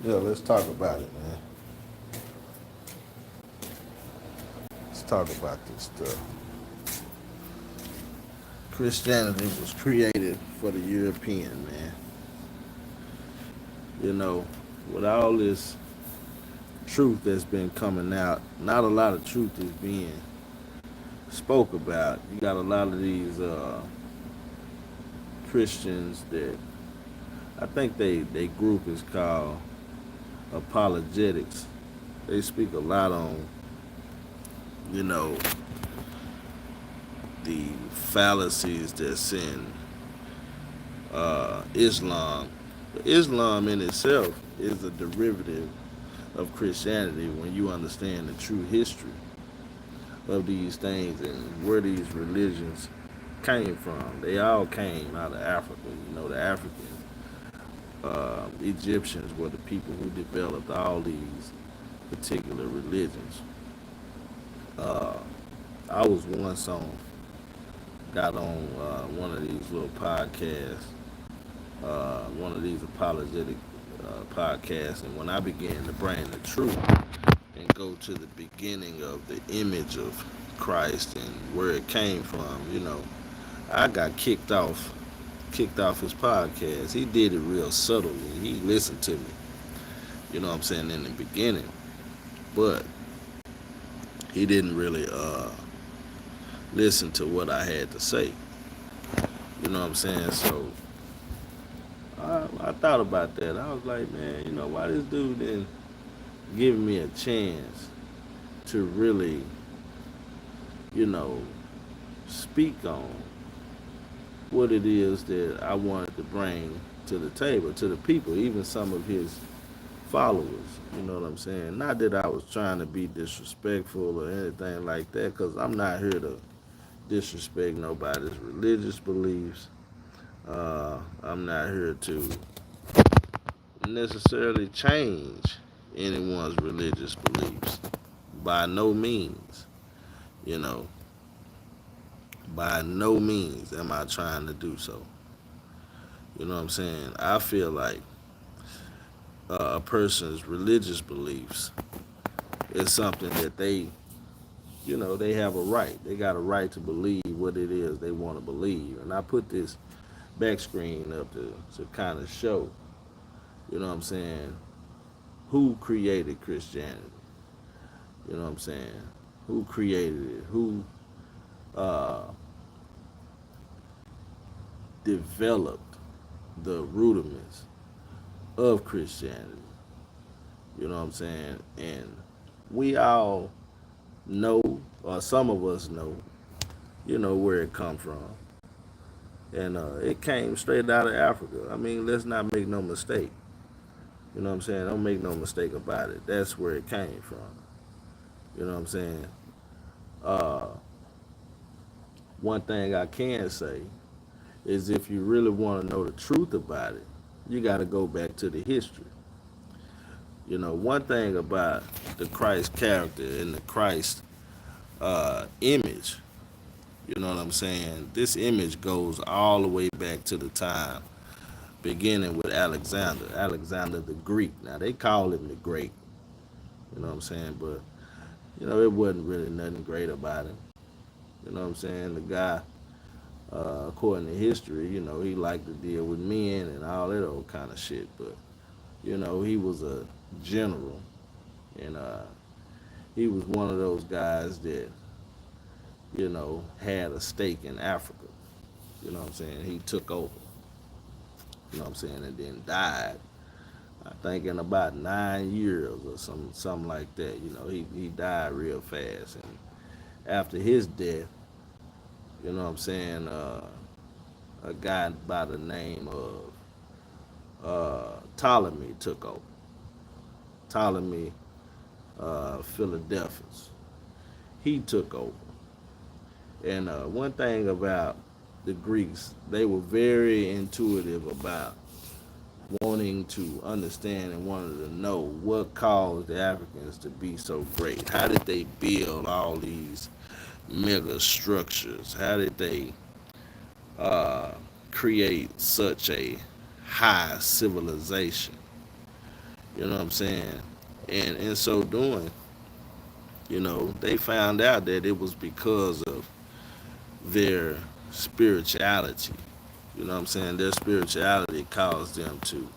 Yeah, let's talk about it, man. Let's talk about this stuff. Christianity was created for the European, man. You know, with all this truth that's been coming out, not a lot of truth is being spoke about. You got a lot of these Christians that I think they group is called apologetics. They speak a lot on, you know, the fallacies that's in Islam. Islam in itself is a derivative of Christianity when you understand the true history of these things and where these religions came from. They all came out of Africa. You know, the African Egyptians were the people who developed all these particular religions. Uh, I was once got on one of these little podcasts, one of these apologetic podcasts, and when I began to bring the truth and go to the beginning of the image of Christ and where it came from, you know, I got kicked off his podcast. He did it real subtly. He listened to me, you know what I'm saying, in the beginning, but he didn't really listen to what I had to say. You know what I'm saying? So I thought about that. I was like, man, you know, why this dude didn't give me a chance to really, you know, speak on what it is that I wanted to bring to the table, to the people, even some of his followers. You know what I'm saying? Not that I was trying to be disrespectful or anything like that, because I'm not here to disrespect nobody's religious beliefs. I'm not here to necessarily change anyone's religious beliefs. By no means, you know, by no means am I trying to do so. You know what I'm saying? I feel like a person's religious beliefs is something that they have a right. They got a right to believe what it is they want to believe. And I put this back screen up to kind of show, you know what I'm saying, who created Christianity. You know what I'm saying? Who created it? Who uh, developed the rudiments of Christianity? You know what I'm saying? And we all know, or some of us know, you know, where it come from. And it came straight out of Africa. I mean, let's not make no mistake. You know what I'm saying? Don't make no mistake about it. That's where it came from. You know what I'm saying? Uh, One thing I can say is if you really want to know the truth about it, you got to go back to the history. You know, one thing about the Christ character and the Christ image, you know what I'm saying? This image goes all the way back to the time beginning with Alexander the Greek. Now, they call him the Great, you know what I'm saying? But, you know, it wasn't really nothing great about him. You know what I'm saying? The guy, according to history, you know, he liked to deal with men and all that old kind of shit. But, you know, he was a general. And he was one of those guys that, you know, had a stake in Africa. You know what I'm saying? He took over. You know what I'm saying? And then died. I think in about 9 years or something like that. You know, he died real fast. And after his death, you know what I'm saying, a guy by the name of Ptolemy took over. Ptolemy Philadelphus. He took over. And one thing about the Greeks, they were very intuitive about wanting to understand and wanted to know what caused the Africans to be so great. How did they build all these mega structures? How did they uh, create such a high civilization? You know what I'm saying? And in so doing, they found out that it was because of their spirituality. You know what I'm saying? Their spirituality caused them to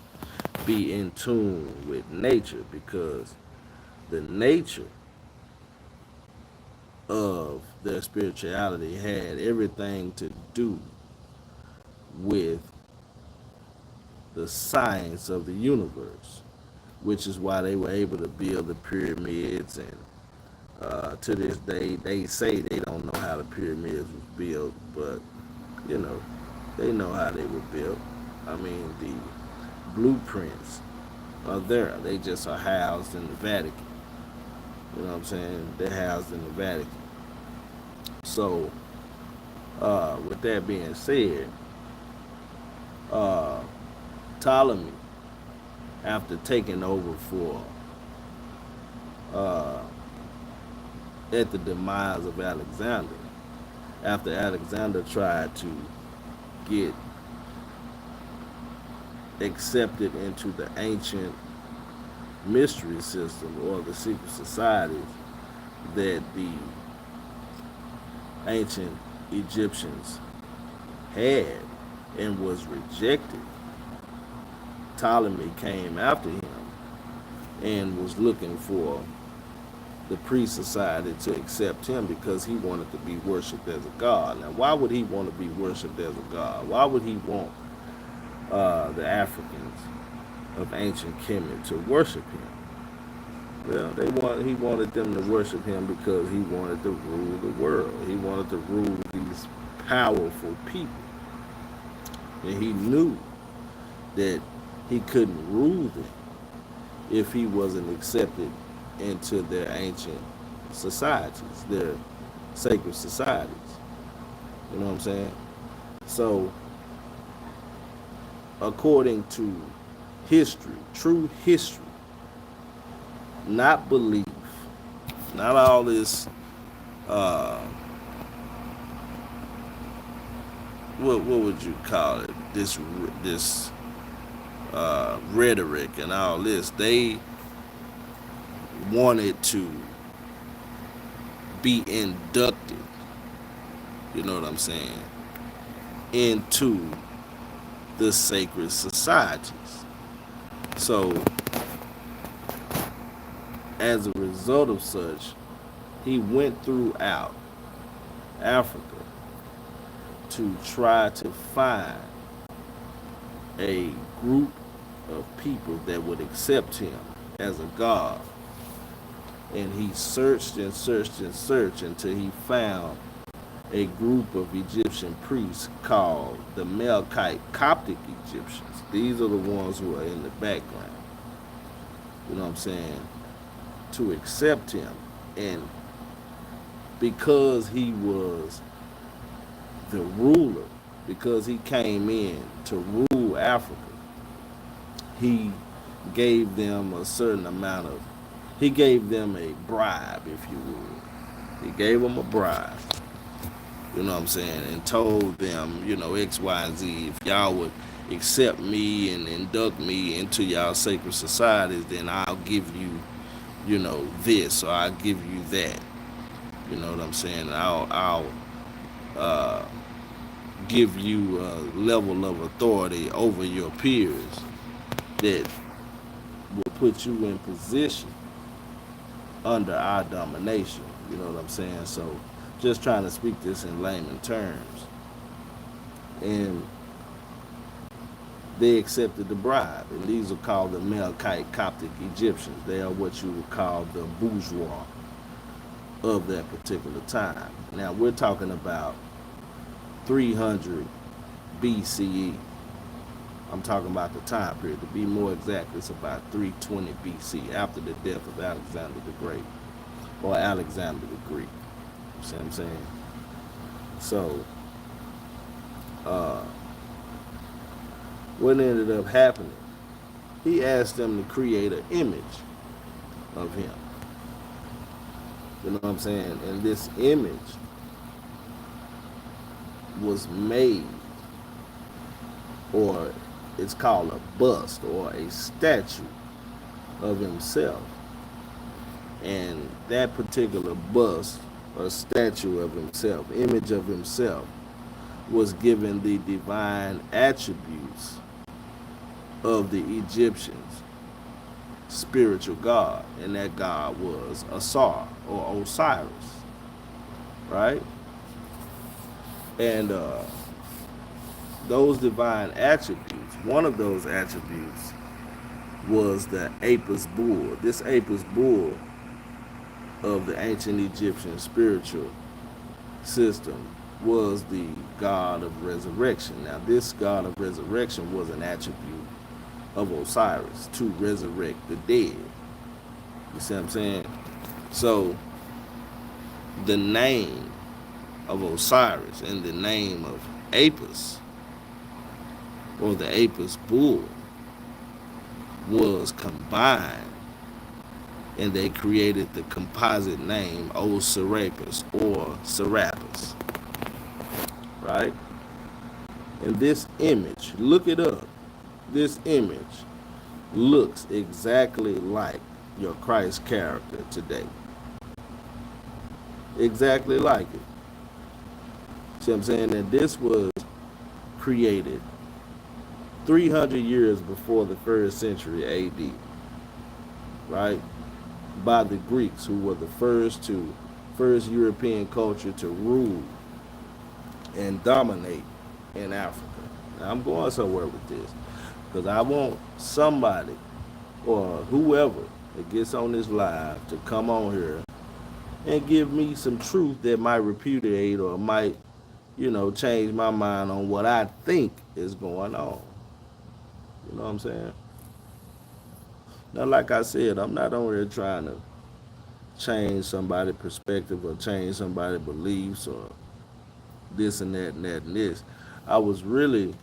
be in tune with nature, because the nature of their spirituality had everything to do with the science of the universe, which is why they were able to build the pyramids. And to this day, they say they don't know how the pyramids was built, but you know, they know how they were built. I mean, the blueprints are there. They just are housed in the Vatican. You know what I'm saying? They're housed in the Vatican. So, with that being said, uh, Ptolemy, after taking over for uh, at the demise of Alexander, after Alexander tried to get accepted into the ancient mystery system, or the secret societies that the ancient Egyptians had, and was rejected, Ptolemy came after him and was looking for the priest society to accept him, because he wanted to be worshipped as a god. Now, why would he want to be worshipped as a god? Why would he want the Africans of ancient Kemet to worship him? Well, he wanted them to worship him because he wanted to rule the world. He wanted to rule these powerful people. And he knew that he couldn't rule them if he wasn't accepted into their ancient societies, their sacred societies. You know what I'm saying? So, according to history, true history, not belief, not all this, what would you call it? This rhetoric and all this. They wanted to be inducted, you know what I'm saying, into the sacred societies. So, as a result of such, he went throughout Africa to try to find a group of people that would accept him as a god. And he searched and searched and searched until he found a group of Egyptian priests called the Melkite Coptic Egyptians. These are the ones who are in the background. You know what I'm saying? To accept him. And because he was the ruler, because he came in to rule Africa, he gave them a certain amount of, he gave them a bribe, if you would. He gave them a bribe, you know what I'm saying, and told them, X, Y, and Z, if y'all would accept me and induct me into y'all sacred societies, then I'll give you, this, or I'll give you that. You know what I'm saying? I'll give you a level of authority over your peers that will put you in position under our domination. You know what I'm saying? So, just trying to speak this in layman terms. And they accepted the bribe. And these are called the Melkite Coptic Egyptians. They are what you would call the bourgeois of that particular time. Now, we're talking about 300 BCE. I'm talking about the time period. To be more exact, it's about 320 BC, after the death of Alexander the Great, or Alexander the Greek. You see what I'm saying? So, what ended up happening, he asked them to create an image of him. You know what I'm saying? And this image was made, or it's called a bust or a statue of himself. And that particular bust or statue of himself, image of himself, was given the divine attributes of the Egyptians' spiritual god, and that god was Asar or Osiris, right? And those divine attributes, one of those attributes was the Apis bull. This Apis bull of the ancient Egyptian spiritual system was the god of resurrection. Now, this god of resurrection was an attribute of Osiris to resurrect the dead. You see what I'm saying? So, the name of Osiris and the name of Apis, or the Apis bull, was combined, and they created the composite name Osiris or Serapis, right? And this image, look it up. This image looks exactly like your Christ character today. Exactly like it. See what I'm saying? That this was created 300 years before the first century AD, right? By the Greeks, who were the first European culture to rule and dominate in Africa. Now, I'm going somewhere with this because I want somebody or whoever that gets on this live to come on here and give me some truth that might repudiate or might, change my mind on what I think is going on. You know what I'm saying? Now, like I said, I'm not on here trying to change somebody's perspective or change somebody's beliefs or this and that and that and this. I was really,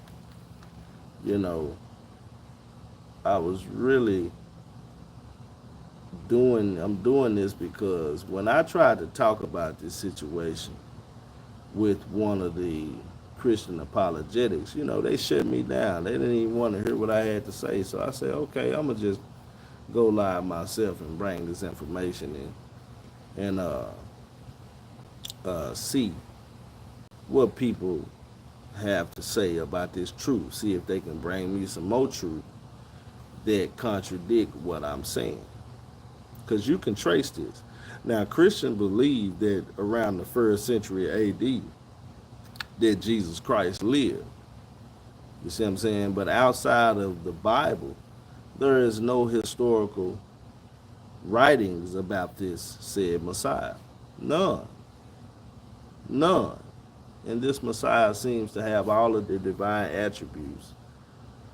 you know, I was really I'm doing this because when I tried to talk about this situation with one of the Christian apologetics, they shut me down. They didn't even want to hear what I had to say. So I said, okay, I'm going to just go live myself and bring this information in and see what people have to say about this truth. See if they can bring me some more truth that contradict what I'm saying. Because you can trace this. Now, Christians believe that around the first century AD that Jesus Christ lived. You see what I'm saying? But outside of the Bible, there is no historical writings about this said Messiah. None. None. And this Messiah seems to have all of the divine attributes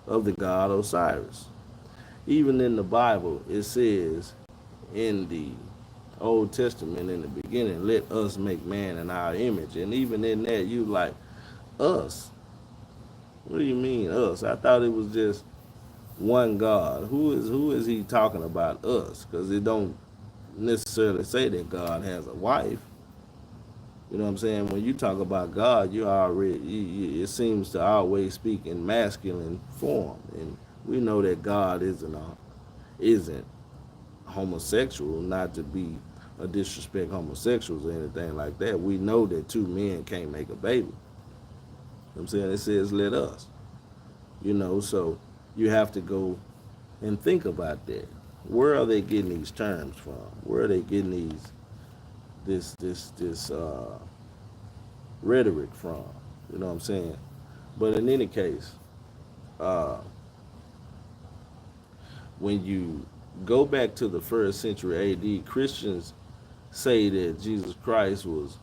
of the god Osiris. Even in the Bible, it says in the Old Testament in the beginning, let us make man in our image. And even in that, you like, us? What do you mean us? I thought it was just one God. Who is he talking about, us? Because it don't necessarily say that God has a wife. You know what I'm saying? When you talk about God, it seems to always speak in masculine form, and we know that God isn't homosexual. Not to be a disrespect homosexuals or anything like that. We know that two men can't make a baby. You know what I'm saying? It says let us. So you have to go and think about that. Where are they getting these terms from? Where are they getting this rhetoric from? You know what I'm saying? But in any case, when you go back to the first century AD, Christians say that Jesus Christ was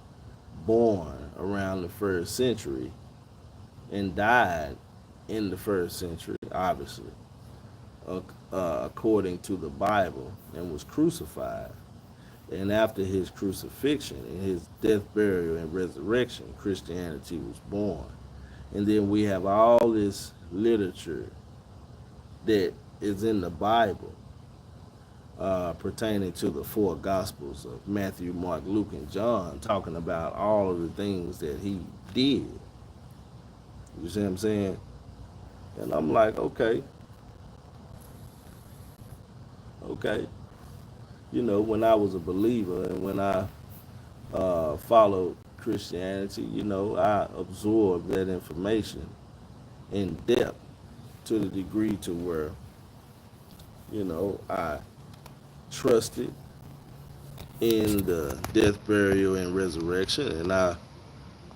born around the first century and died in the first century, obviously, according to the Bible, and was crucified. And after his crucifixion and his death, burial, and resurrection, Christianity was born. And then we have all this literature that is in the Bible pertaining to the four Gospels of Matthew, Mark, Luke, and John, talking about all of the things that he did. You see what I'm saying? And I'm like, okay, okay, when I was a believer and when I followed Christianity, I absorbed that information in depth to the degree to where, I trusted in the death, burial, and resurrection, and I,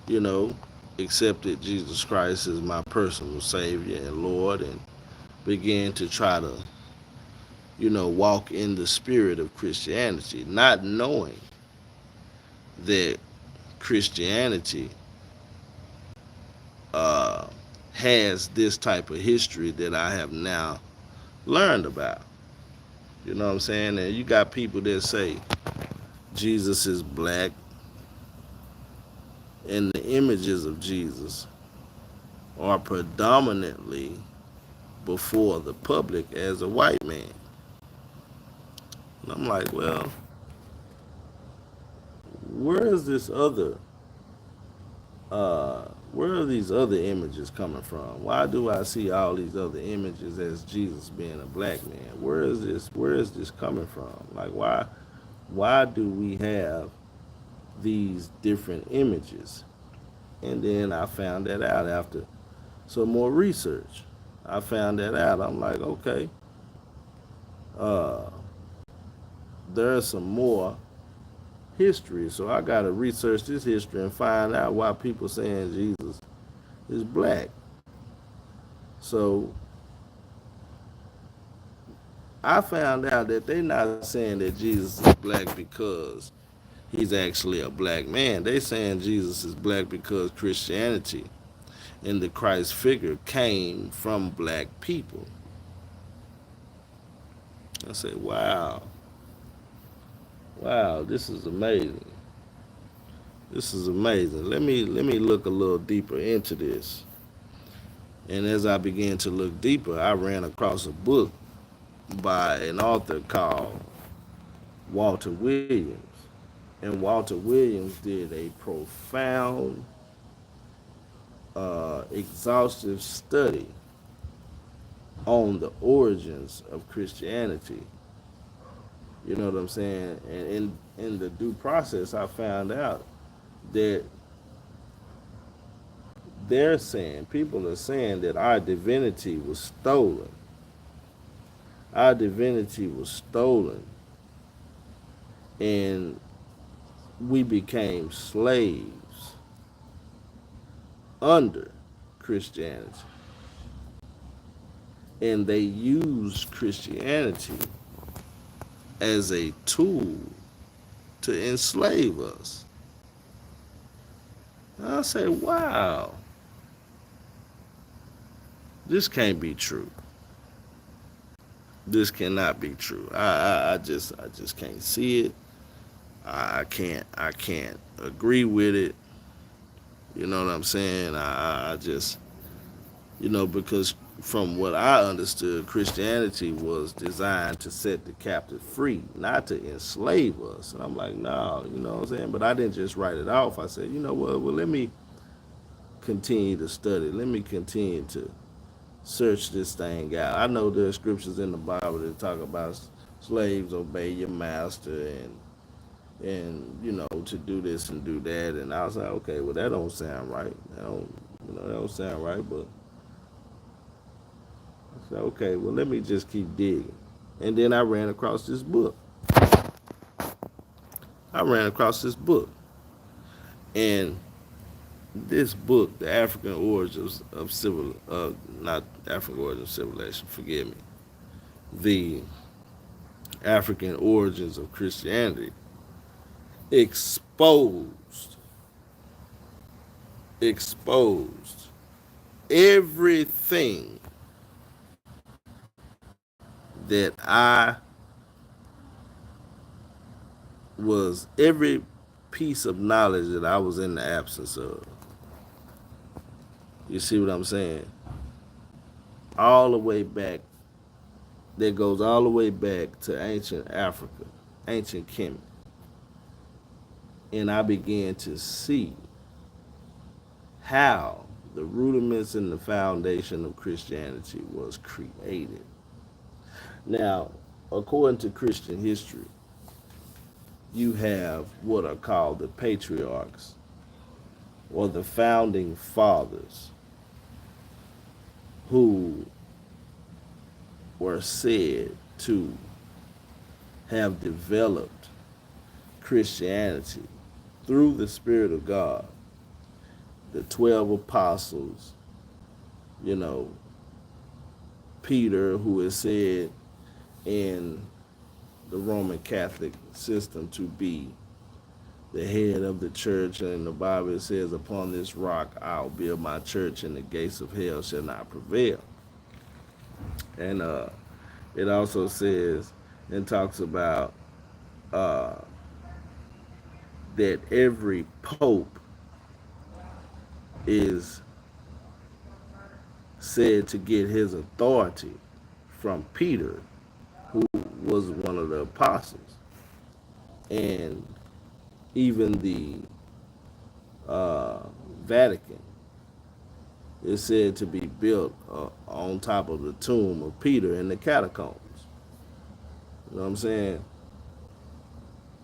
you know, accepted Jesus Christ as my personal Savior and Lord, and began to try to, walk in the spirit of Christianity, not knowing that Christianity uh, has this type of history that I have now learned about. You know what I'm saying? And you got people that say Jesus is black, and the images of Jesus are predominantly before the public as a white man. And I'm like, well, where is this other where are these other images coming from? Why do I see all these other images as Jesus being a black man? Where is this coming from? Like, why do we have these different images? And then I found that out after some more research. I found that out. I'm like, okay, uh, there's some more history. So I got to research this history and find out why people saying Jesus is black. So I found out that they're not saying that Jesus is black because he's actually a black man. They saying Jesus is black because Christianity and the Christ figure came from black people. I said, wow, wow, this is amazing. This is amazing. Let me look a little deeper into this. And as I began to look deeper, I ran across a book by an author called Walter Williams. And Walter Williams did a profound, exhaustive study on the origins of Christianity. You know what I'm saying? And in the due process, I found out that people are saying that our divinity was stolen. Our divinity was stolen, and we became slaves under Christianity. And they used Christianity as a tool to enslave us. And I say, wow, this can't be true. This cannot be true. I just can't see it. I can't agree with it. You know what I'm saying? I just, because from what I understood, Christianity was designed to set the captive free, not to enslave us. And I'm like, no, you know what I'm saying? But I didn't just write it off. I said, you know what? Well, let me continue to study. Let me continue to search this thing out. I know there are scriptures in the Bible that talk about slaves obey your master and to do this and do that. And I was like, okay, well that don't sound right. That don't sound right. But I said, okay, well let me just keep digging. And then I ran across this book. And this book, The African Origins of not African Origins of Civilization, forgive me, The African Origins of Christianity, exposed everything that every piece of knowledge that I was in the absence of. You see what I'm saying? All the way back, that goes all the way back to ancient Africa, ancient Kemet. And I began to see how the rudiments and the foundation of Christianity was created. Now, according to Christian history, you have what are called the patriarchs or the founding fathers who were said to have developed Christianity through the Spirit of God. The 12 apostles, you know, Peter, who is said in the Roman Catholic system to be the head of the church, and the Bible says, upon this rock I'll build my church, and the gates of hell shall not prevail. And it also says and talks about that every pope is said to get his authority from Peter, who was one of the apostles. And even the Vatican is said to be built on top of the tomb of Peter in the catacombs. You know what I'm saying?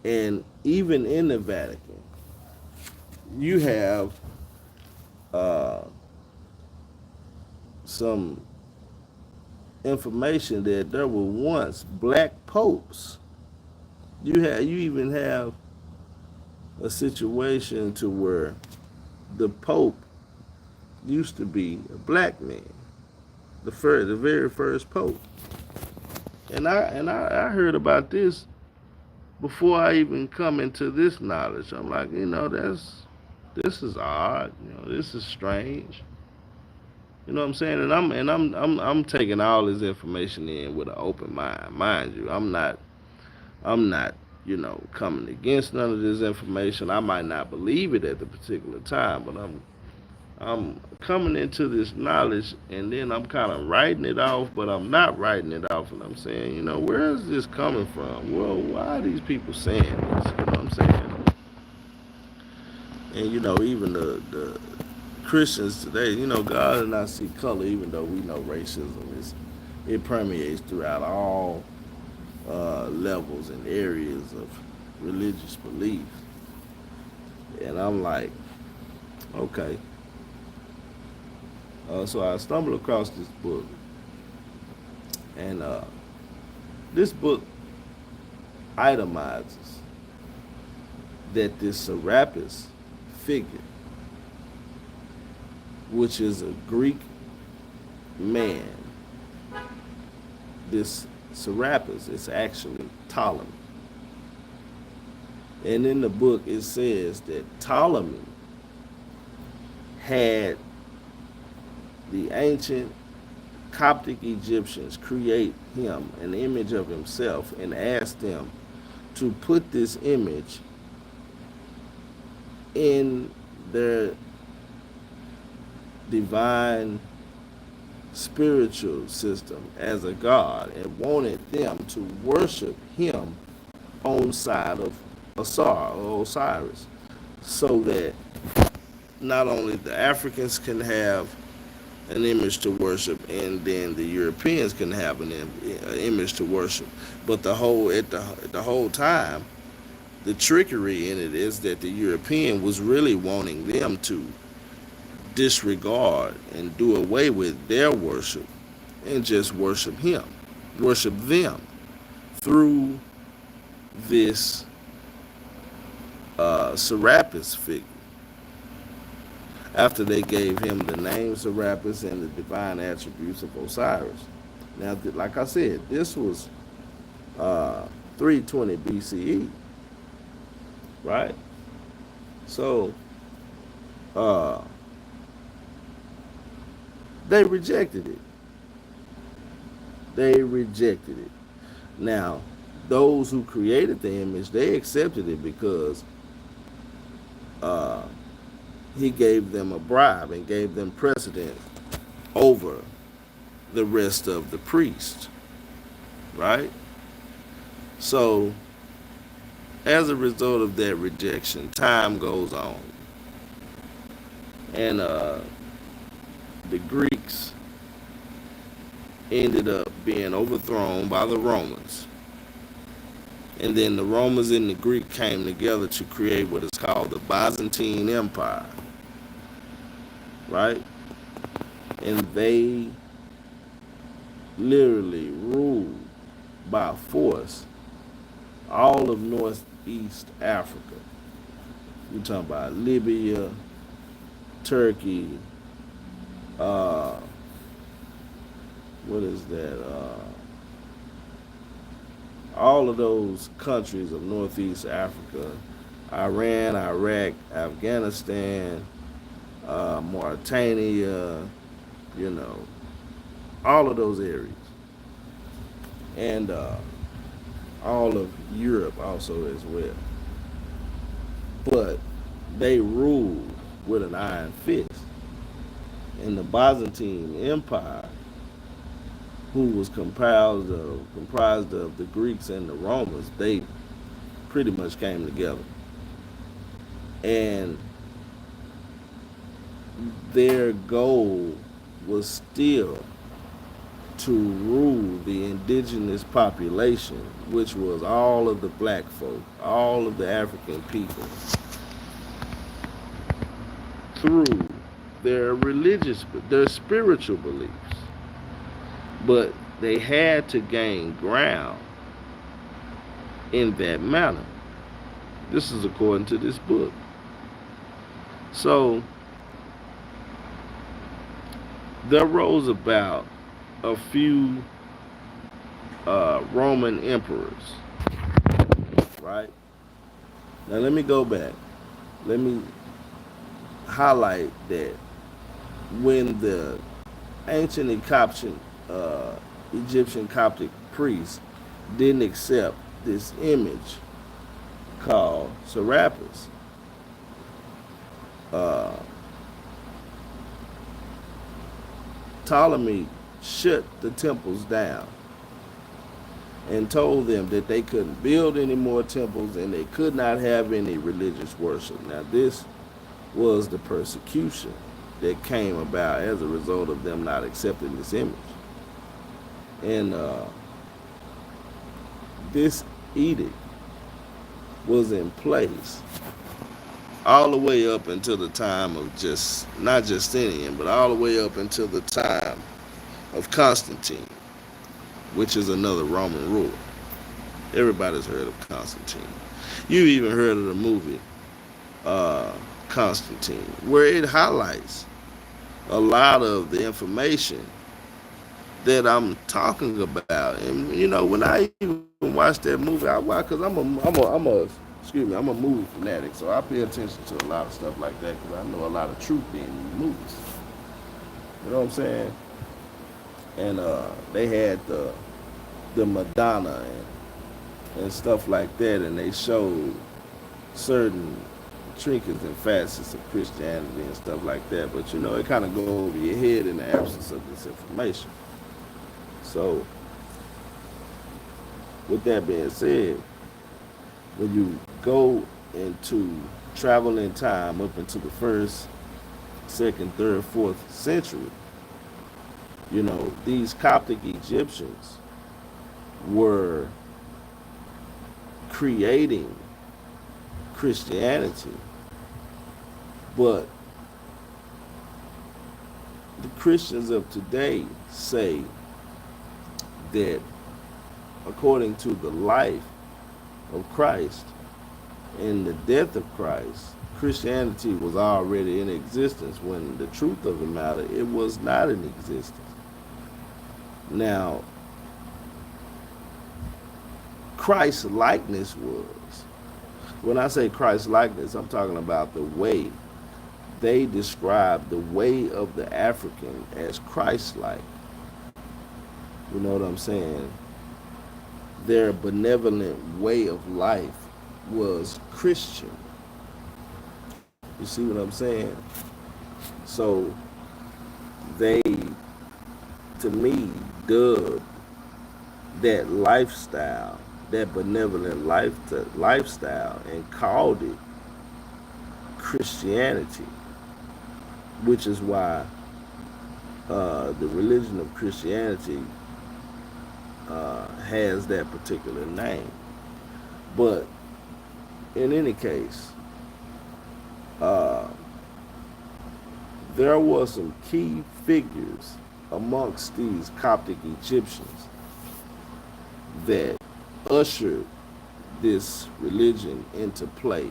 And even in the Vatican, you have some information that there were once black popes. You even have a situation to where the Pope used to be a black man, the very first Pope. And I heard about this before I even come into this knowledge. I'm like, this is odd, this is strange. You know what I'm saying? And I'm taking all this information in with an open mind. Mind you, I'm not coming against none of this information. I might not believe it at the particular time, but I'm coming into this knowledge, and then I'm kind of writing it off, but I'm not writing it off, and I'm saying, where is this coming from? Well, why are these people saying this? You know what I'm saying? And even the Christians today, God does not see color, even though we know racism it permeates throughout all levels and areas of religious belief. And I'm like, okay. So I stumbled across this book, and this book itemizes that this Serapis figure, which is a Greek man, this Serapis is actually Ptolemy. And in the book it says that Ptolemy had the ancient Coptic Egyptians create him an image of himself and asked them to put this image in their divine spiritual system as a god, and wanted them to worship him on side of Osiris, so that not only the Africans can have an image to worship, and then the Europeans can have an image to worship, but the whole time, the trickery in it is that the European was really wanting them to disregard and do away with their worship and just worship them through this Serapis figure, after they gave him the name Serapis and the divine attributes of Osiris. Now, like I said, this was 320 BCE, right? So they rejected it. Now, those who created the image, they accepted it because he gave them a bribe and gave them precedence over the rest of the priests, right? So, as a result of that rejection, time goes on. And the Greeks ended up being overthrown by the Romans. And then the Romans and the Greek came together to create what is called the Byzantine Empire, right? And they literally ruled by force all of northeast Africa. You're talking about Libya, Turkey, uh, what is that? All of those countries of northeast Africa, Iran, Iraq, Afghanistan, Mauritania, you know, all of those areas. And all of Europe also as well. But they ruled with an iron fist. And the Byzantine Empire, who was comprised of the Greeks and the Romans, they pretty much came together. And their goal was still to rule the indigenous population, which was all of the black folk, all of the African people, through their spiritual beliefs. But they had to gain ground in that manner. This is according to this book. So there rose about a few Roman emperors, right? Now let me go back. Let me highlight that when the ancient Egyptian Coptic priests didn't accept this image called Serapis, Ptolemy shut the temples down and told them that they couldn't build any more temples and they could not have any religious worship. Now this was the persecution that came about as a result of them not accepting this image. And this edict was in place all the way up until the time of not Justinian, but all the way up until the time of Constantine, which is another Roman ruler. Everybody's heard of Constantine. You even heard of the movie Constantine, where it highlights a lot of the information that I'm talking about. And you know, when I even watch that movie, I watch because I'm a movie fanatic, so I pay attention to a lot of stuff like that because I know a lot of truth in movies. You know what I'm saying? And they had the Madonna and stuff like that, and they showed certain trinkets and facets of Christianity and stuff like that. But you know, it kind of go over your head in the absence of this information. So, with that being said, when you go into travel in time up into the 1st, 2nd, 3rd, 4th century, you know, these Coptic Egyptians were creating Christianity, but the Christians of today say that according to the life of Christ and the death of Christ, Christianity was already in existence, when the truth of the matter, it was not in existence. Now, Christ's likeness was, when I say Christ's likeness, I'm talking about the way they describe the way of the African as Christ-like. You know what I'm saying? Their benevolent way of life was Christian. You see what I'm saying? So they, to me, dubbed that lifestyle, that benevolent lifestyle, and called it Christianity, which is why the religion of Christianity has that particular name. But in any case, uh, there were some key figures amongst these Coptic Egyptians that ushered this religion into play.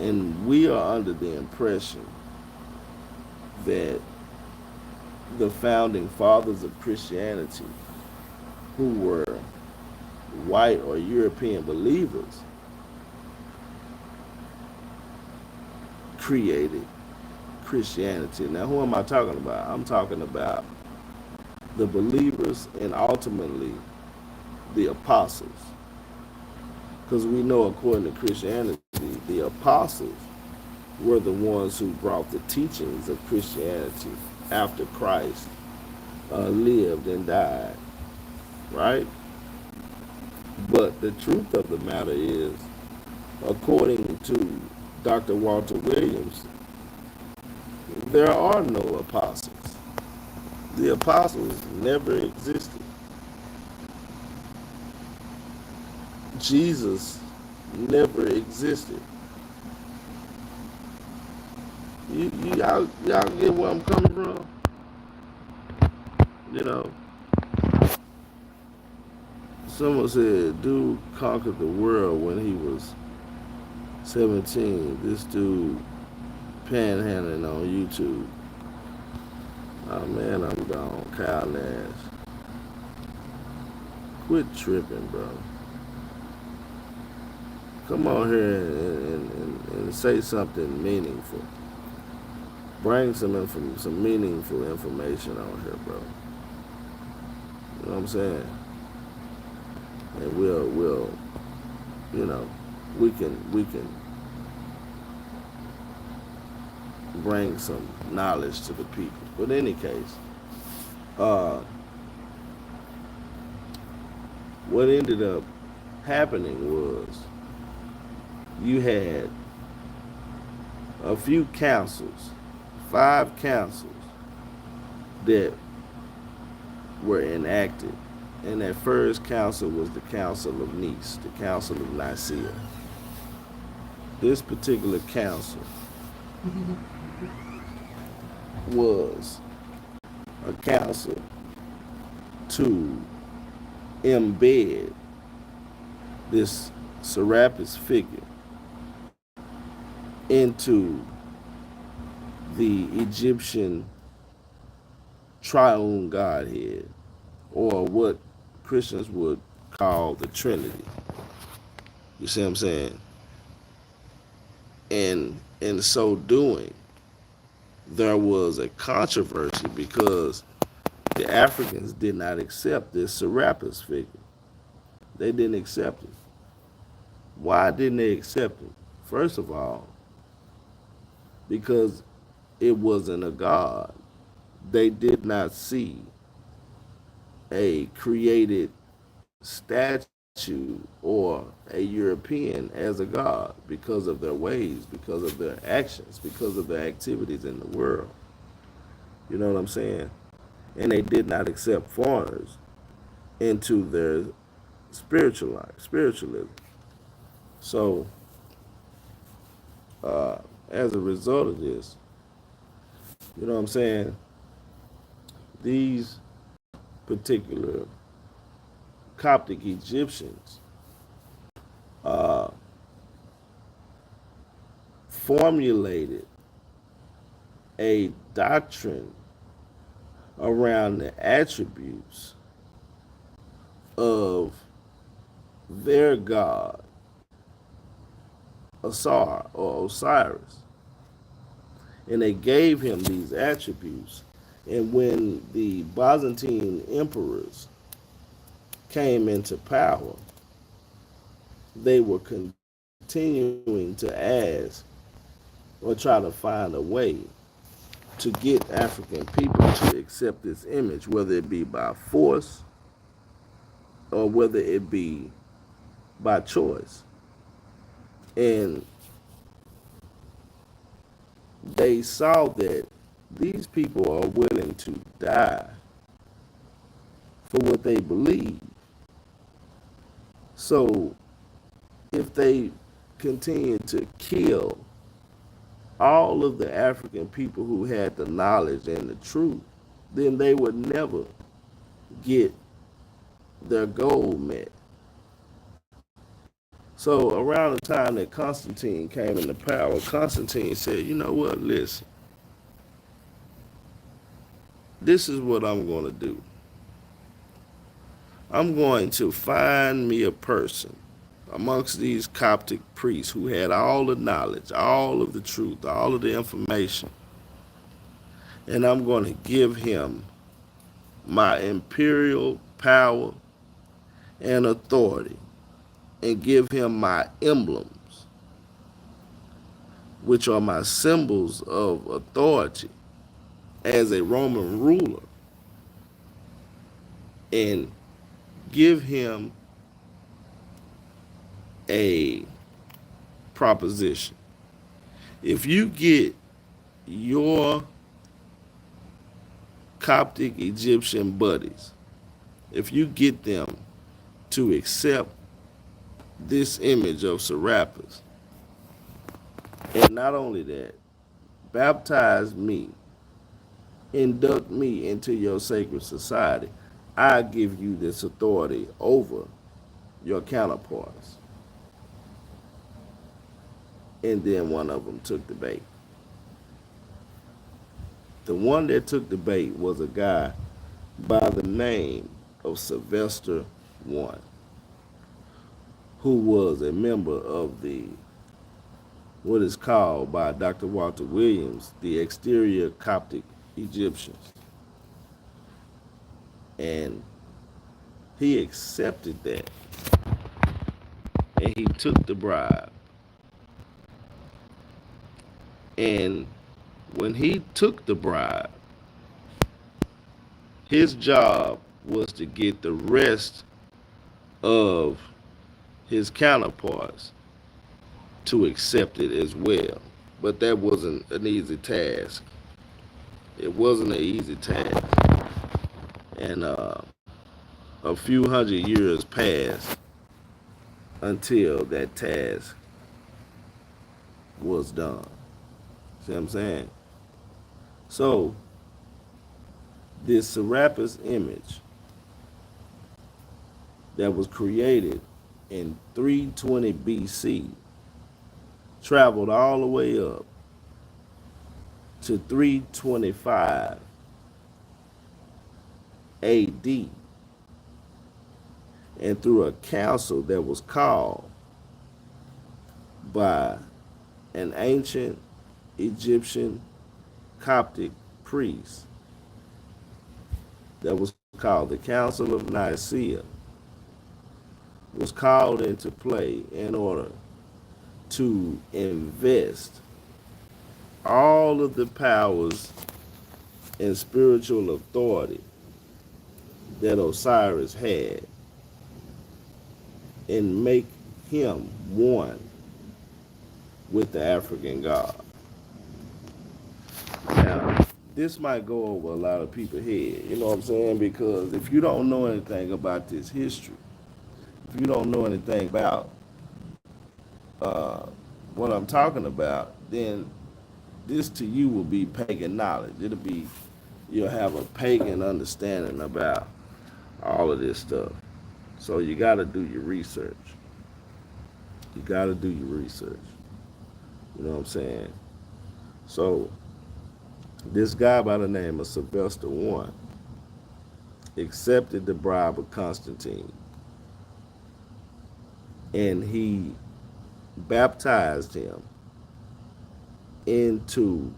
And we are under the impression that the founding fathers of Christianity, who were white or European believers, created Christianity. Now, who am I talking about? I'm talking about the believers and ultimately the apostles. Because we know, according to Christianity, the apostles were the ones who brought the teachings of Christianity after Christ lived and died, right? But the truth of the matter is, according to Dr. Walter Williams, there are no apostles. The apostles never existed. Jesus never existed. Y'all get where I'm coming from? You know, someone said dude conquered the world when he was 17. This dude panhandling on YouTube. Oh man, I'm gone. Kyle Nash. Quit tripping, bro. Come on here and say something meaningful. Bring some meaningful information on here, bro. You know what I'm saying? And we'll you know, we can bring some knowledge to the people. But in any case, what ended up happening was you had a few councils, 5 councils that were enacted. And that first council was the Council of Nicea, the Council of Nicea. This particular council was a council to embed this Serapis figure into the Egyptian triune Godhead, or what Christians would call the Trinity. You see what I'm saying? And in so doing, there was a controversy because the Africans did not accept this Serapis figure. They didn't accept it. Why didn't they accept it? First of all, because it wasn't a god. They did not see a created statue or a European as a god because of their ways, because of their actions, because of their activities in the world. You know what I'm saying? And they did not accept foreigners into their spiritual life, spiritualism. So, as a result of this, you know what I'm saying? These particular Coptic Egyptians formulated a doctrine around the attributes of their god, Asar or Osiris. And they gave him these attributes. And when the Byzantine emperors came into power, they were continuing to ask or try to find a way to get African people to accept this image, whether it be by force or whether it be by choice. And they saw that these people are willing to die for what they believe. So if they continue to kill all of the African people who had the knowledge and the truth, then they would never get their goal met. So around the time that Constantine came into power, Constantine said, you know what, listen, this is what I'm going to do. I'm going to find me a person amongst these Coptic priests who had all the knowledge, all of the truth, all of the information, and I'm going to give him my imperial power and authority and give him my emblems, which are my symbols of authority as a Roman ruler, and give him a proposition. If you get your Coptic Egyptian buddies, if you get them to accept this image of Serapis, and not only that, baptize me, induct me into your sacred society, I give you this authority over your counterparts. And then one of them took the bait. The one that took the bait was a guy by the name of Sylvester I, who was a member of what is called by Dr. Walter Williams, the exterior Coptic Egyptians. And he accepted that, and he took the bribe. And when he took the bribe, his job was to get the rest of his counterparts to accept it as well. But that wasn't an easy task. It wasn't an easy task. And a few hundred years passed until that task was done. See what I'm saying? So, this Serapis image that was created in 320 BC traveled all the way up to 325 AD, and through a council that was called by an ancient Egyptian Coptic priest that was called the Council of Nicea, was called into play in order to invest all of the powers and spiritual authority that Osiris had and make him one with the African god. Now, this might go over a lot of people's head, you know what I'm saying? Because if you don't know anything about this history, if you don't know anything about what I'm talking about, then this to you will be pagan knowledge. You'll have a pagan understanding about all of this stuff. So you got to do your research. You got to do your research. You know what I'm saying? So this guy by the name of Sylvester I accepted the bribe of Constantine, and he baptized him into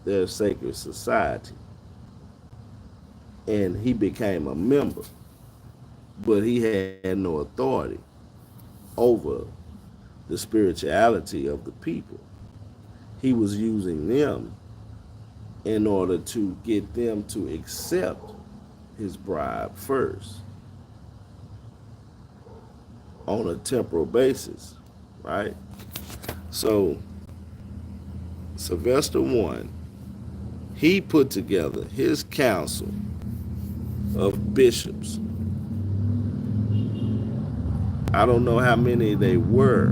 their sacred society, and he became a member, but he had no authority over the spirituality of the people. He was using them in order to get them to accept his bribe first on a temporal basis, right? So Sylvester I, he put together his council of bishops I don't know how many they were,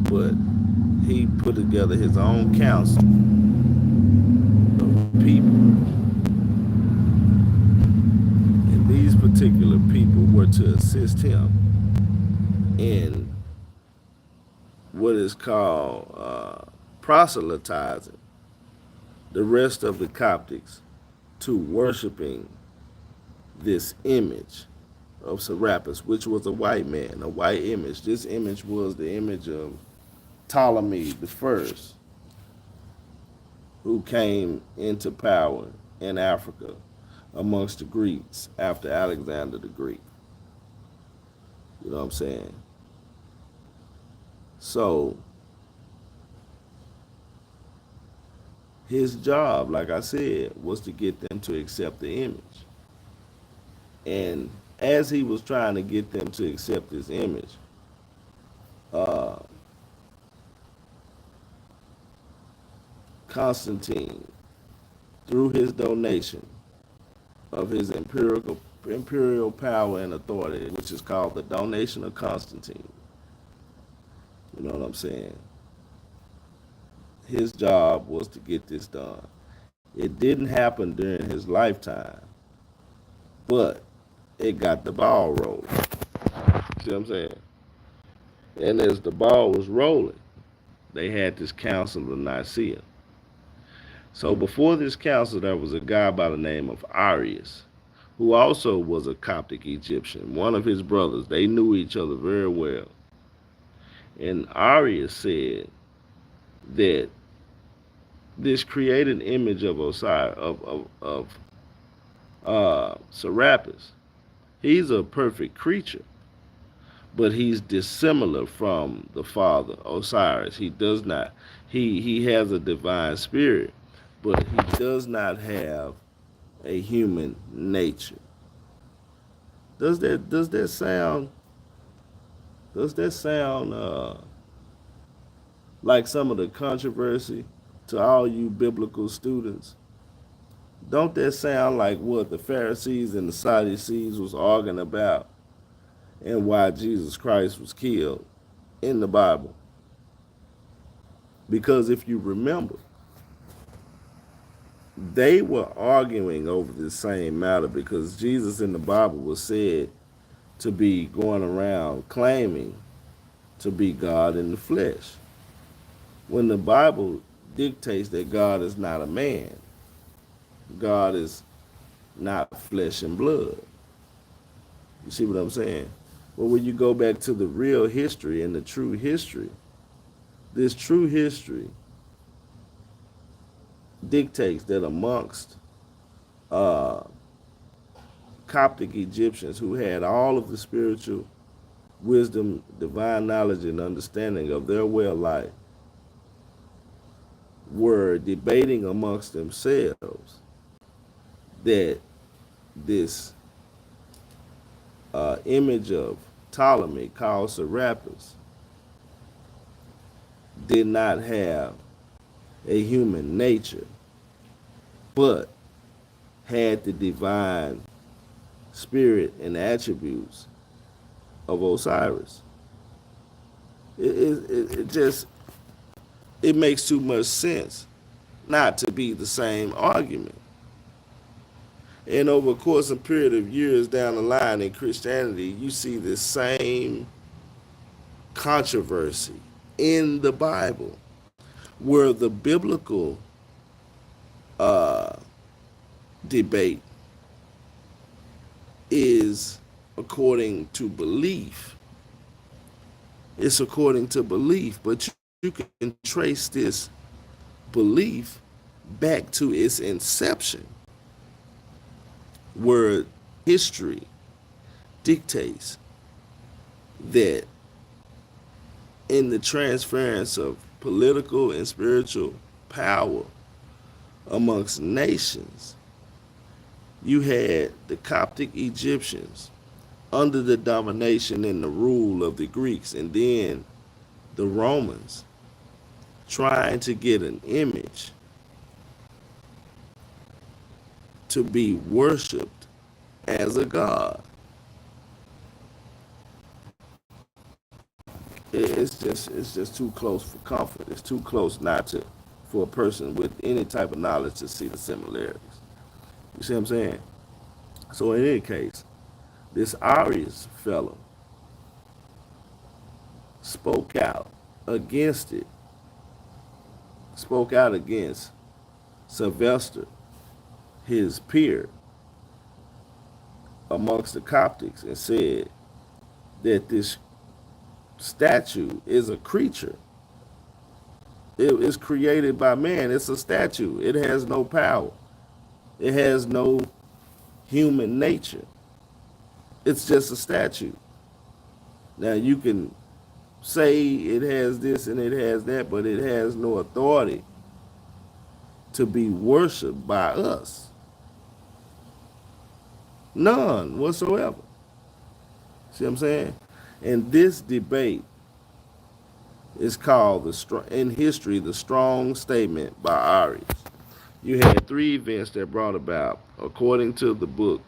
but he put together his own council of people. And these particular people were to assist him in what is called proselytizing the rest of the Coptics to worshiping this image of Serapis, which was a white man, a white image. This image was the image of Ptolemy the First, who came into power in Africa amongst the Greeks after Alexander the Great. You know what I'm saying? So his job, like I said, was to get them to accept the image. And as he was trying to get them to accept this image, uh, Constantine, through his donation of his imperial power and authority, which is called the donation of Constantine, you know what I'm saying? His job was to get this done. It didn't happen during his lifetime, but it got the ball rolling. See what I'm saying? And as the ball was rolling, they had this Council of Nicea. So before this council, there was a guy by the name of Arius, who also was a Coptic Egyptian, one of his brothers. They knew each other very well. And Arius said that this created image of Osiris, Serapis, he's a perfect creature, but he's dissimilar from the father, Osiris. He does not, he has a divine spirit, but he does not have a human nature. Does that sound like some of the controversy to all you biblical students? Don't that sound like what the Pharisees and the Sadducees was arguing about and why Jesus Christ was killed in the Bible? Because if you remember, they were arguing over the same matter because Jesus in the Bible was said to be going around claiming to be God in the flesh, when the Bible dictates that God is not a man. God is not flesh and blood. You see what I'm saying? But when you go back to the real history and the true history, this true history dictates that amongst Coptic Egyptians who had all of the spiritual wisdom, divine knowledge, and understanding of their way of life, were debating amongst themselves that this image of Ptolemy called Serapis did not have a human nature, but had the divine spirit and attributes of Osiris. It just, it makes too much sense not to be the same argument. And over a course and period of years down the line in Christianity, you see this same controversy in the Bible, where the biblical debate is according to belief. It's according to belief, but you can trace this belief back to its inception, where history dictates that in the transference of political and spiritual power amongst nations, you had the Coptic Egyptians under the domination and the rule of the Greeks, and then the Romans trying to get an image to be worshipped as a god. it's just too close for comfort. It's too close not to for a person with any type of knowledge to see the similarities. You see what I'm saying? So in any case, this Arius fellow spoke out against it, spoke out against Sylvester, his peer amongst the Coptics, and said that this statue is a creature. It is created by man. It's a statue. It has no power. It has no human nature. It's just a statue. Now you can say it has this and it has that, but it has no authority to be worshipped by us. None whatsoever. See what I'm saying? And this debate is called in history the strong statement by Arius. You had three events that brought about, according to the book,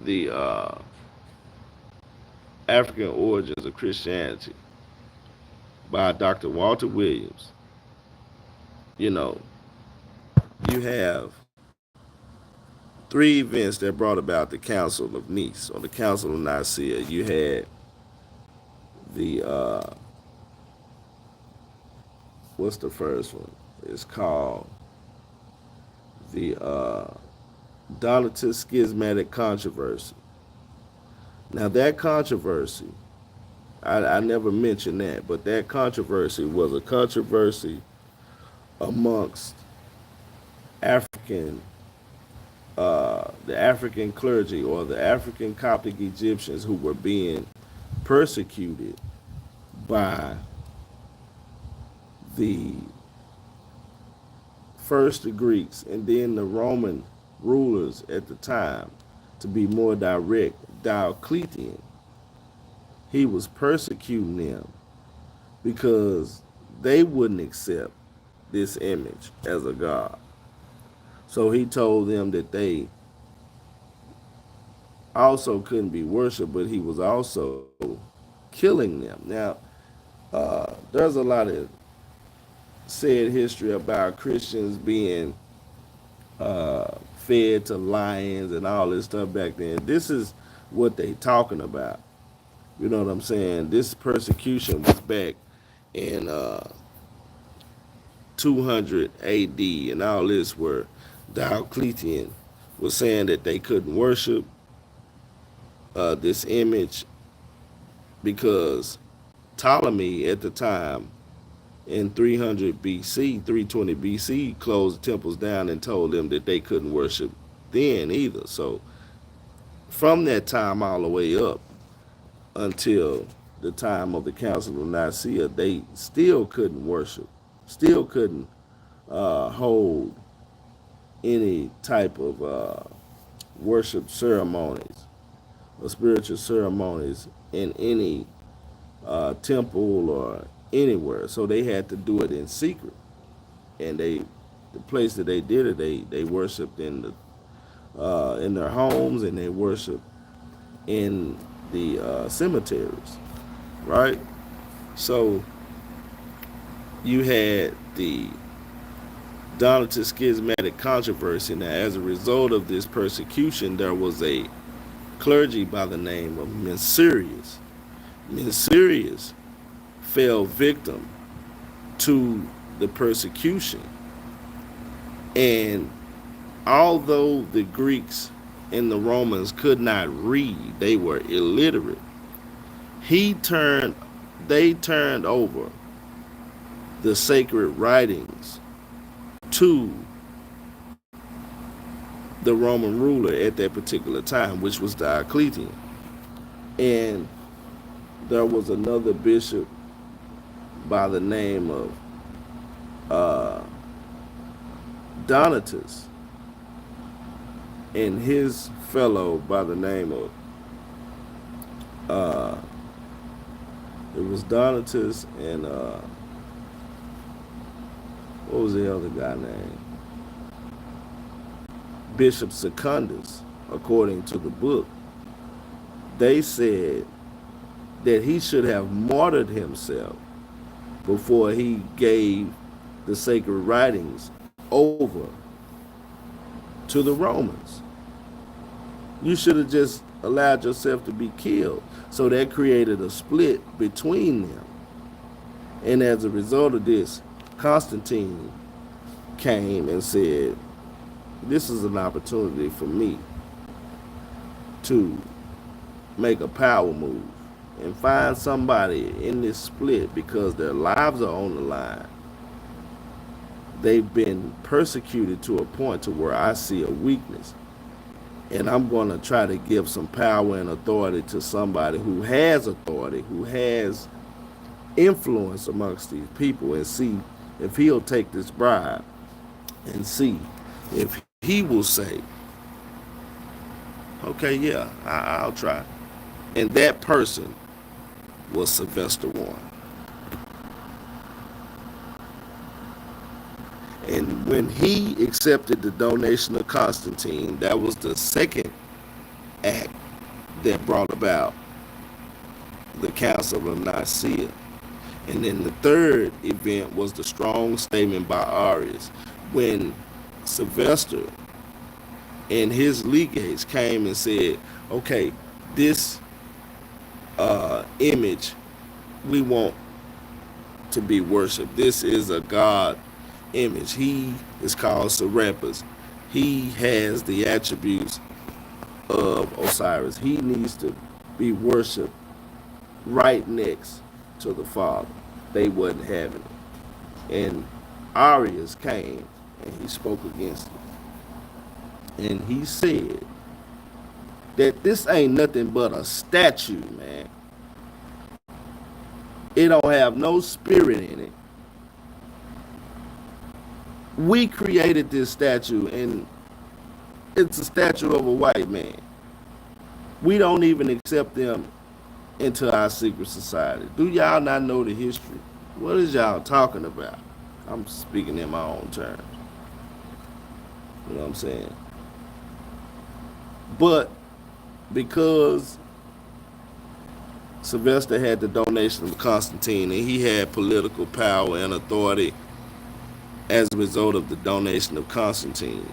the African Origins of Christianity by Dr. Walter Williams. You know, you have three events that brought about the Council of Nicea or the Council of Nicea. You had the what's the first one? It's called the Donatist Schismatic Controversy. Now that controversy, I never mentioned that, but that controversy was a controversy amongst African, the African clergy or the African Coptic Egyptians who were being persecuted by the first the Greeks and then the Roman rulers at the time. To be more direct, Diocletian. He was persecuting them because they wouldn't accept this image as a god. So he told them that they also couldn't be worshipped, but he was also killing them. Now, there's a lot of said history about Christians being fed to lions and all this stuff back then. This is what they talking about. You know what I'm saying? This persecution was back in 200 AD and all this, where Diocletian was saying that they couldn't worship this image because Ptolemy at the time in 300 BC, 320 BC, closed the temples down and told them that they couldn't worship then either. So from that time all the way up until the time of the Council of Nicea, they still couldn't worship, still couldn't hold any type of worship ceremonies or spiritual ceremonies in any temple or anywhere. So they had to do it in secret, and the place that they did it, they worshipped in their homes, and they worshiped in the cemeteries, right? So you had the Donatist Schismatic Controversy. Now, as a result of this persecution, there was a clergy by the name of Mensurius. Mensurius fell victim to the persecution. And although the Greeks and the Romans could not read, they were illiterate, they turned over the sacred writings to the Roman ruler at that particular time, which was Diocletian. And there was another bishop by the name of Donatus, and his fellow by the name of it was Donatus and what was the other guy named? Bishop Secundus, according to the book. They said that he should have martyred himself before he gave the sacred writings over to the Romans. You should have just allowed yourself to be killed. So that created a split between them. And as a result of this, Constantine came and said, this is an opportunity for me to make a power move and find somebody in this split, because their lives are on the line. They've been persecuted to a point to where I see a weakness. And I'm going to try to give some power and authority to somebody who has authority, who has influence amongst these people, and see if he'll take this bribe and see if he will say, okay, yeah, I'll try. And that person was Sylvester One. And when he accepted the donation of Constantine, that was the second act that brought about the Council of Nicea. And then the third event was the strong statement by Arius, when Sylvester and his legates came and said, okay, this image we want to be worshipped. This is a god image. He is called Serapis. He has the attributes of Osiris. He needs to be worshipped right next to the Father. They wasn't having it. And Arius came and he spoke against it. And he said that this ain't nothing but a statue, man. It don't have no spirit in it. We created this statue, and it's a statue of a white man. We don't even accept them into our secret society. Do y'all not know the history? What is y'all talking about? I'm speaking in my own terms. You know what I'm saying? But because Sylvester had the donation of Constantine, and he had political power and authority as a result of the donation of Constantine,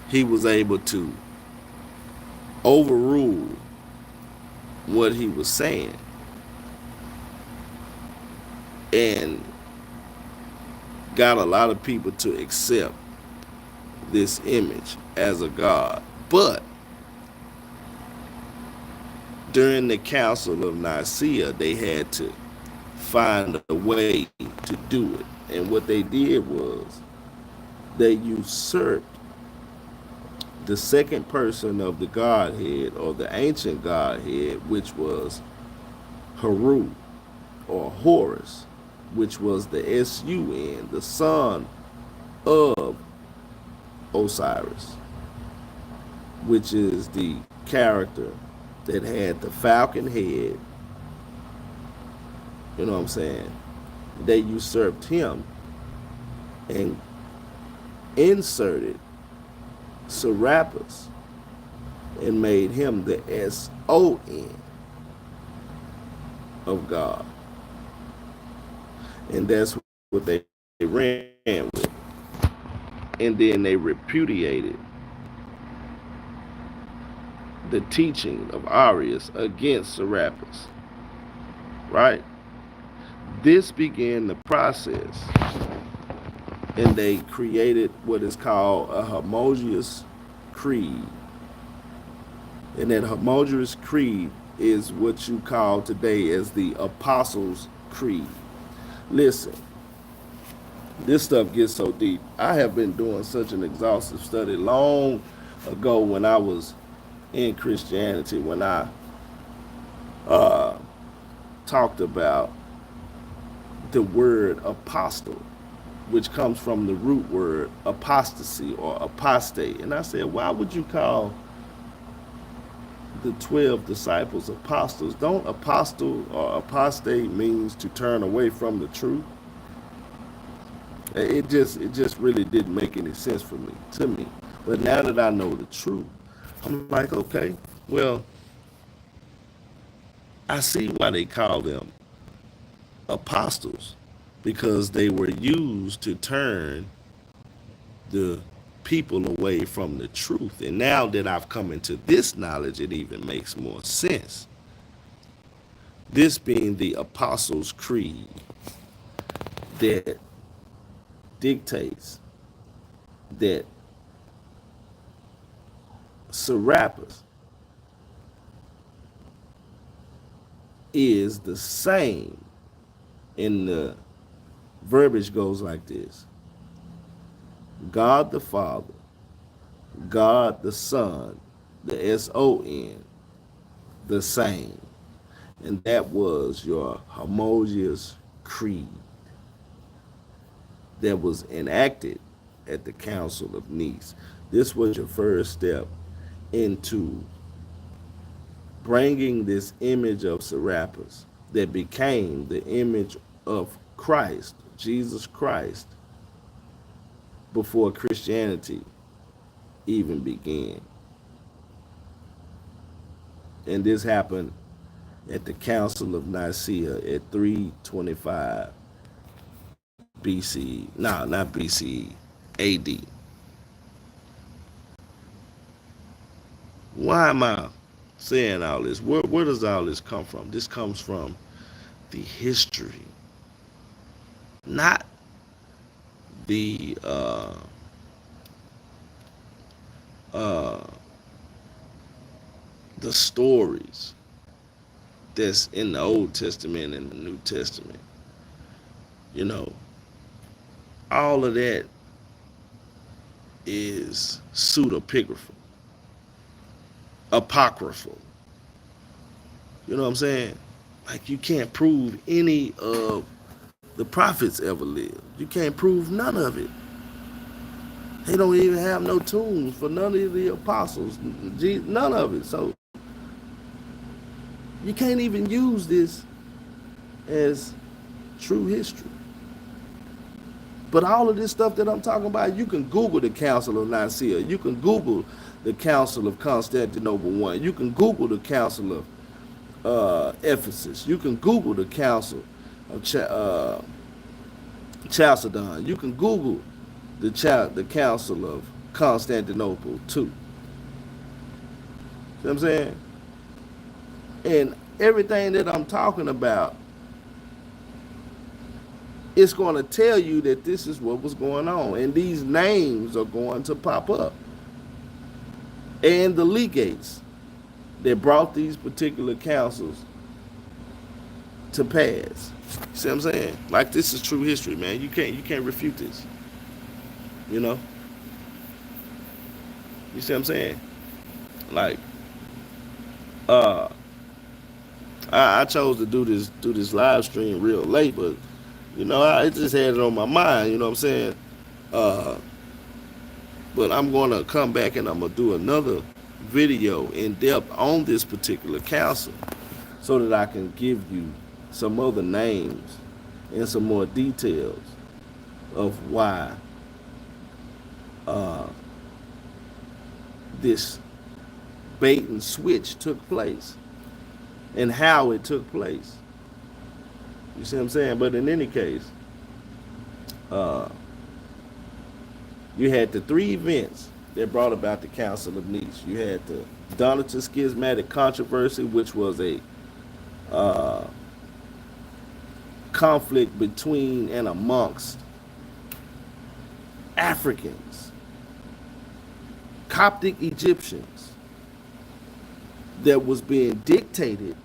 he was able to overrule what he was saying and got a lot of people to accept this image as a god. But during the Council of Nicea, they had to find a way to do it. And what they did was they usurped the second person of the Godhead, or the ancient Godhead, which was Heru, or Horus, which was the Sun, the son of Osiris, which is the character that had the falcon head. You know what I'm saying? They usurped him and inserted Serapis and made him the S-O-N of God. And that's what they ran with. And then they repudiated the teaching of Arius against Serapis. Right? This began the process, and they created what is called a homogeneous creed. And that homogeneous creed is what you call today as the Apostles' Creed. Listen, this stuff gets so deep. I have been doing such an exhaustive study long ago when I was in Christianity, when I talked about the word apostle, which comes from the root word apostasy or apostate. And I said, why would you call the 12 disciples apostles? Don't apostle or apostate means to turn away from the truth? It just really didn't make any sense to me. But now that I know the truth, I'm like, okay, well, I see why they call them apostles, because they were used to turn the people away from the truth. And now that I've come into this knowledge, it even makes more sense. This being the Apostles' Creed that dictates that Serapis is the same, and the verbiage goes like this: God the Father, God the Son, the S-O-N, the same. And that was your homogeneous creed that was enacted at the Council of Nicea. This was your first step into bringing this image of Serapis that became the image of Christ, Jesus Christ, before Christianity even began. And this happened at the Council of Nicea at 325 BCE. No, not BCE, AD. Why am I saying all this? Where does all this come from? This comes from the history, not the stories that's in the Old Testament and the New Testament. You know, all of that is pseudepigraphal, apocryphal. You know what I'm saying? Like, you can't prove any of the prophets ever lived. You can't prove none of it. They don't even have no tombs for none of the apostles, none of it. So you can't even use this as true history. But all of this stuff that I'm talking about, you can Google the Council of Nicea. You can Google the Council of Constantinople I. You can Google the Council of Ephesus. You can Google the Council of Chalcedon. You can Google the Council of Constantinople too. See what I'm saying? And everything that I'm talking about, it's going to tell you that this is what was going on. And these names are going to pop up. And the legates that brought these particular councils to pass. See what I'm saying? Like, this is true history, man. You can't refute this. You know? You see what I'm saying? Like, I chose to do this live stream real late, but you know, I just had it on my mind, you know what I'm saying? But I'm gonna come back and I'm gonna do another video in depth on this particular council so that I can give you some other names and some more details of why this bait and switch took place and how it took place. You see what I'm saying? But in any case, you had the three events that brought about the Council of Nicea. You had the Donatist schismatic controversy, which was a conflict between and amongst Africans, Coptic Egyptians, that was being dictated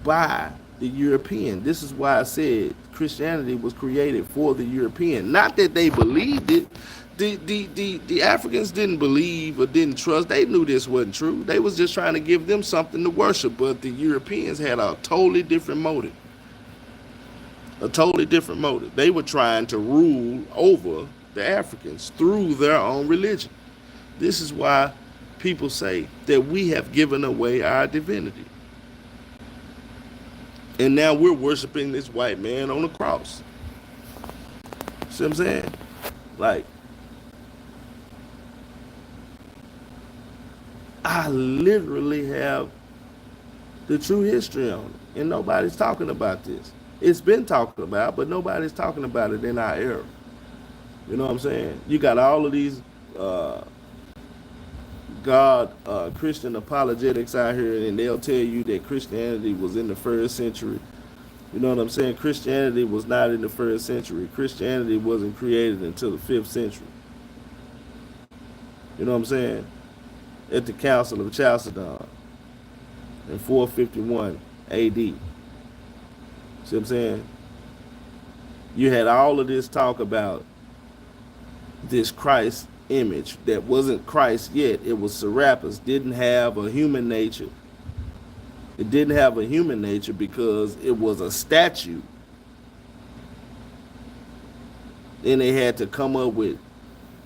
by the European. This is why I said Christianity was created for the European. Not that they believed it. The Africans didn't believe or didn't trust. They knew this wasn't true. They was just trying to give them something to worship. But the Europeans had a totally different motive. A totally different motive. They were trying to rule over the Africans through their own religion. This is why people say that we have given away our divinity. And now we're worshiping this white man on the cross. See what I'm saying? Like, I literally have the true history on it. And nobody's talking about this. It's been talked about, but nobody's talking about it in our era. You know what I'm saying? You got all of these uh, Christian apologetics out here, and they'll tell you that Christianity was in the first century. You know what I'm saying? Christianity was not in the first century. Christianity wasn't created until the 5th century. You know what I'm saying? At the Council of Chalcedon in 451 AD. See what I'm saying? You had all of this talk about this Christ image that wasn't Christ yet. It was Serapis. Didn't have a human nature. It didn't have a human nature because it was a statue. Then they had to come up with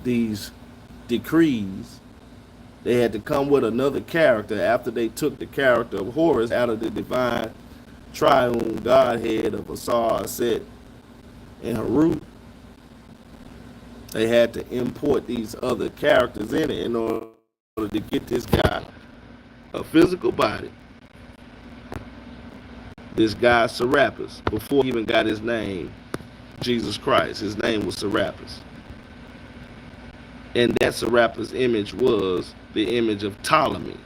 these decrees. They had to come with another character after they took the character of Horus out of the divine triune Godhead of Asar, Set, and Harut. They had to import these other characters in it in order to get this guy a physical body. This guy Serapis, before he even got his name, Jesus Christ, his name was Serapis. And that Serapis image was the image of Ptolemy,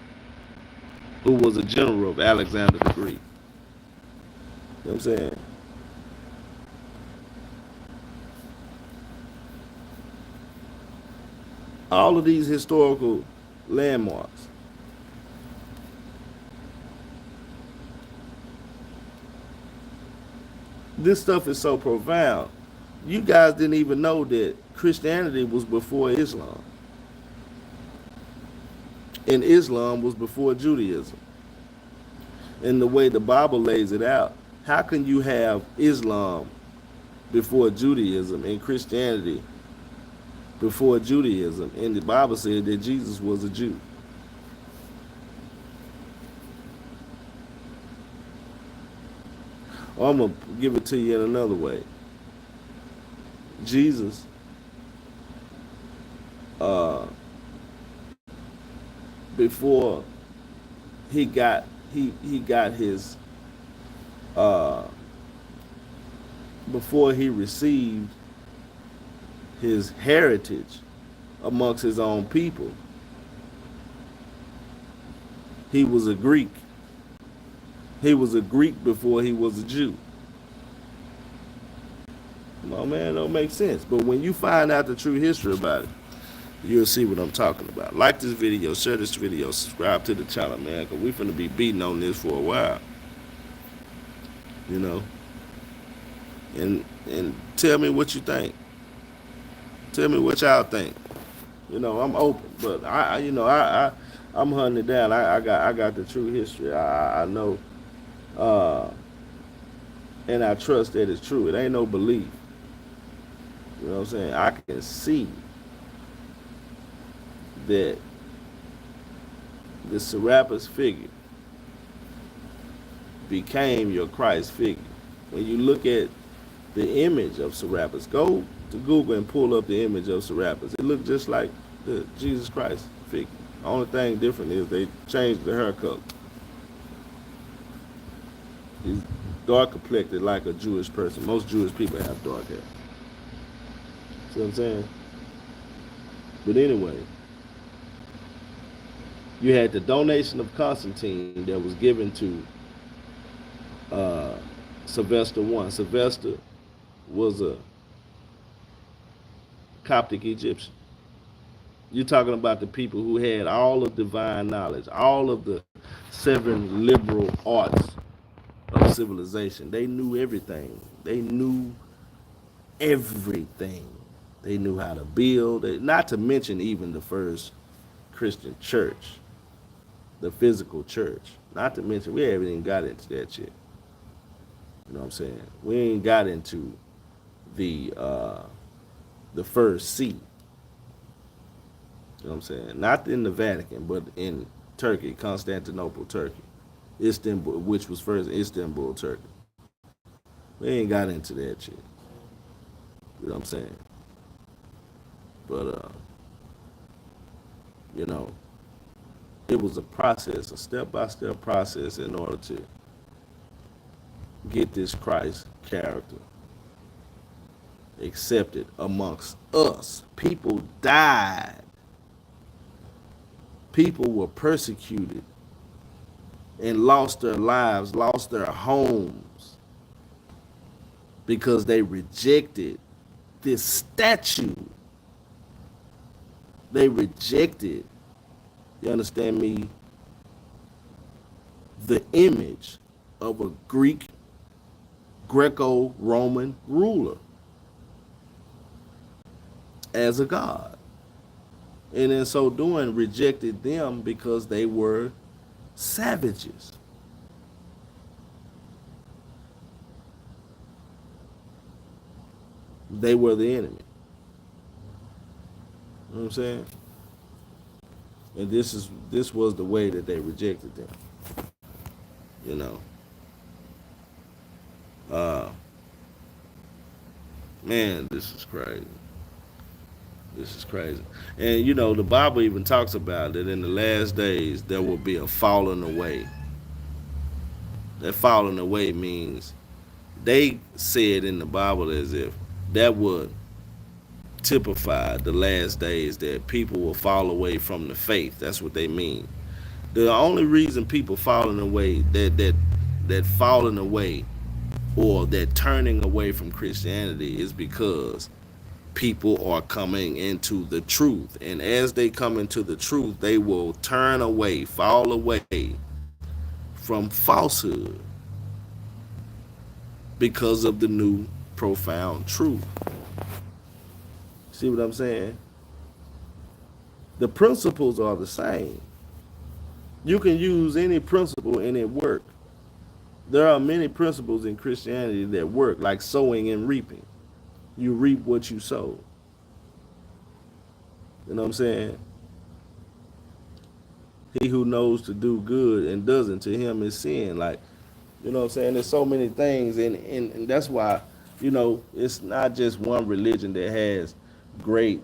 who was a general of Alexander the Greek. You know what I'm saying? All of these historical landmarks. This stuff is so profound. You guys didn't even know that Christianity was before Islam. And Islam was before Judaism. And the way the Bible lays it out, how can you have Islam before Judaism and Christianity before Judaism? And the Bible said that Jesus was a Jew. Or I'm going to give it to you in another way. Jesus before he got his before he received his heritage amongst his own people, he was a Greek. He was a Greek before he was a Jew. No, man, don't make sense. But when you find out the true history about it, you'll see what I'm talking about. Like this video, share this video, subscribe to the channel, man, because we're finna be beating on this for a while. You know? And tell me what you think. Tell me what y'all think. You know, I'm open, but I'm hunting it down. I got the true history. I know, and I trust that it's true. It ain't no belief. You know what I'm saying? I can see that the Serapis figure became your Christ figure. When you look at the image of Serapis, go to Google and pull up the image of Serapis. It looked just like the Jesus Christ figure. The only thing different is they changed the hair color. He's dark complected like a Jewish person. Most Jewish people have dark hair. See what I'm saying? But anyway, you had the donation of Constantine that was given to Sylvester I. Sylvester was a Coptic Egyptian. You're talking about the people who had all of divine knowledge, all of the 7 liberal arts of civilization. They knew everything. They knew everything. They knew how to build, not to mention even the first Christian church, the physical church. Not to mention, we haven't even got into that yet. You know what I'm saying? We ain't got into the first see. You know what I'm saying? Not in the Vatican, but in Turkey, Constantinople, Turkey. Istanbul, which was first Istanbul, Turkey. We ain't got into that shit. You know what I'm saying? But, you know, It was a process, a step-by-step process in order to get this Christ character accepted amongst us. People died. People were persecuted and lost their lives, lost their homes because they rejected this statue. They rejected, you understand me, the image of a Greek, Greco-Roman ruler as a god. And in so doing, rejected them because they were savages. They were the enemy. You know what I'm saying? And this was the way that they rejected them. You know. Man, this is crazy. This is crazy. And you know, the Bible even talks about that in the last days there will be a falling away. That falling away means they said in the Bible as if that would typify the last days, that people will fall away from the faith. That's what they mean. The only reason people falling away, that falling away or that turning away from Christianity, is because people are coming into the truth. And as they come into the truth, they will turn away, fall away from falsehood because of the new profound truth. See what I'm saying? The principles are the same. You can use any principle and it work. There are many principles in Christianity that work, like sowing and reaping. You reap what you sow. You know what I'm saying? He who knows to do good and doesn't, to him is sin. Like, you know what I'm saying? There's so many things, and that's why, you know, it's not just one religion that has great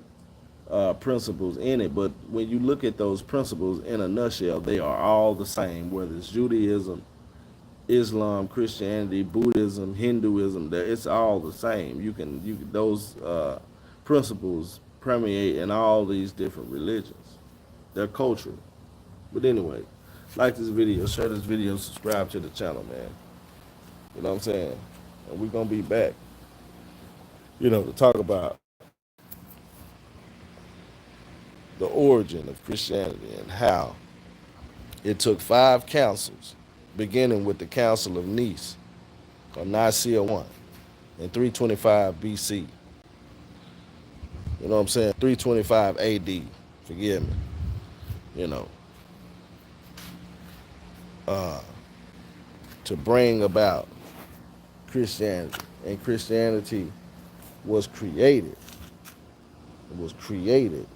principles in it, but when you look at those principles in a nutshell, they are all the same, whether it's Judaism, Islam, Christianity, Buddhism, Hinduism. It's all the same. You can those principles permeate in all these different religions. They're cultural. But anyway, like this video, share this video, subscribe to the channel, man. You know what I'm saying? And we're gonna be back, you know, to talk about the origin of Christianity and how it took 5 councils, beginning with the Council of Nicea, or Nicea 1, in 325 BC. You know what I'm saying? 325 AD, forgive me. You know, to bring about Christianity. And Christianity was created. It was created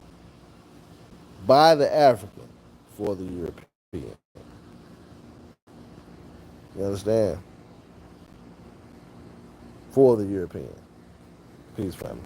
by the African for the European. You understand? For the European. Peace, family.